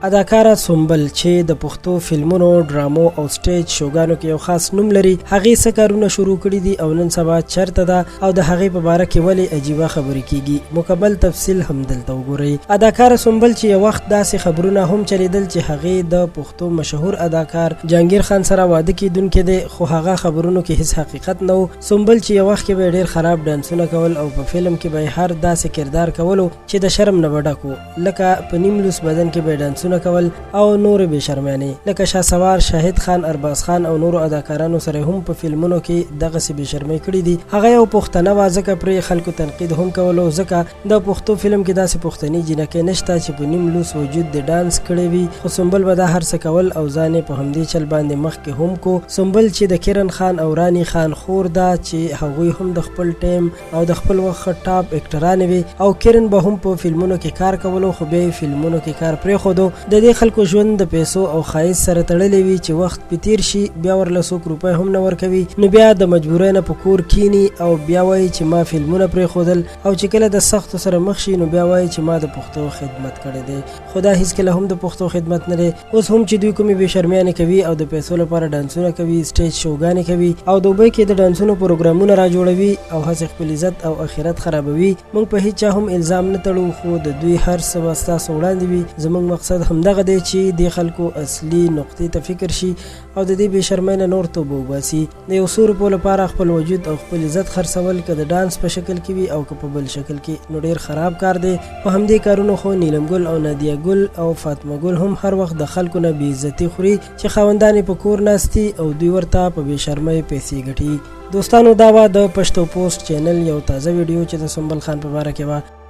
اداکاره سنبل چې د پښتو فلمونو، ډرامو او سټیج شوګانو کې یو خاص نوم لري، هغې څه کارونه شروع کړي دي او نن سبا چرته ده او د هغې په باره کې ولې عجیبه خبرې کیږي. مکمل تفصیل هم دلته وګورئ. اداکاره سنبل چې یو وخت داسې خبرونه هم چلیدل چې هغې د پښتو مشهور اداکار جهانگیر خان سره واده کیدونکی دی، خو هغه خبرونو کې هیڅ حقیقت نه و. سنبل چې یو وخت کې به ډیر خراب ډانسونه کول او په فلم کې به هر داسې کردار کولو چې د شرم نه ډک و، لکه په نیم لوس بدن کې به ډانسونه کول او نور به شرمانې، لکه شهسوار، شاهد خان، ارباز خان او نورو اداکارانو سره هم په فلمونو کې دغسې به شرمۍ کړي دي. هغه یو پښتنه وه، ځکه پرې خلکو تنقید هم کولو، ځکه د پښتو فلم کې داسې پښتني جینکۍ نشته چې په نیم لوس وجود د ډانس کړی وي. خو سنبل به دا هر څه کول او ځان په همدې چل باندې مخکې هم کو. سنبل چې د کرن خان او رانی خان خور ده، چې هغوی هم د خپل ټیم او د خپل وخت ټاپ اکټرانې وي او کرن به هم په فلمونو کې کار کولو، خو بیا فلمونو کې کار پرېښودو. د دې خلکو ژوند د پیسو او ښایست سره تړلی وي چې وخت پې تیر شي بیا ورله څوک روپۍ هم نه ورکوي، نو بیا د مجبورۍ نه په کور کینی او بیا وایي چې ما فلمونه پرېښودل، او چې کله د سختو سره مخ شي نو بیا وایي چې ما د پښتو خدمت کړی دی. خو دا هېڅکله هم د پښتو خدمت نه دی. اوس هم چې دوی کومې بې شرمیانې کوي او د پیسو لپاره ډانسونه کوي، سټیج شوګانې کوي او دوبۍ کې د ډانسونو پروګرامونه را جوړوي او هسې خپل عزت او آخرت خرابوي. موږ په هیڅ چا هم الزام نه تړو، خو د دوی هر څه به ستاسو وړاندې وي. زموږ مقصد همدغه دی چې د خلکو اصلي نقطې ته فکر شي او د دې بې شرمۍ نه نور توبه وباسي. د یو څو روپو لپاره خپل وجود او خپل عزت خرڅول، که د ډانس په شکل کې وي او که په بل شکل کې، نو ډیر خراب کار دی. په همدې کارونو خو نیلم ګل او نادیه ګل او فاطمه ګل هم هر وخت د خلکو نه بې عزتي خوري چې خاوندان په کور ناستي او دوی ورته په بې شرمۍ پیسې ګټي. دوستانو، دا وه د پښتو پوسټ چینل یو تازه ویډیو چې د سنبل خان په باره کې وه.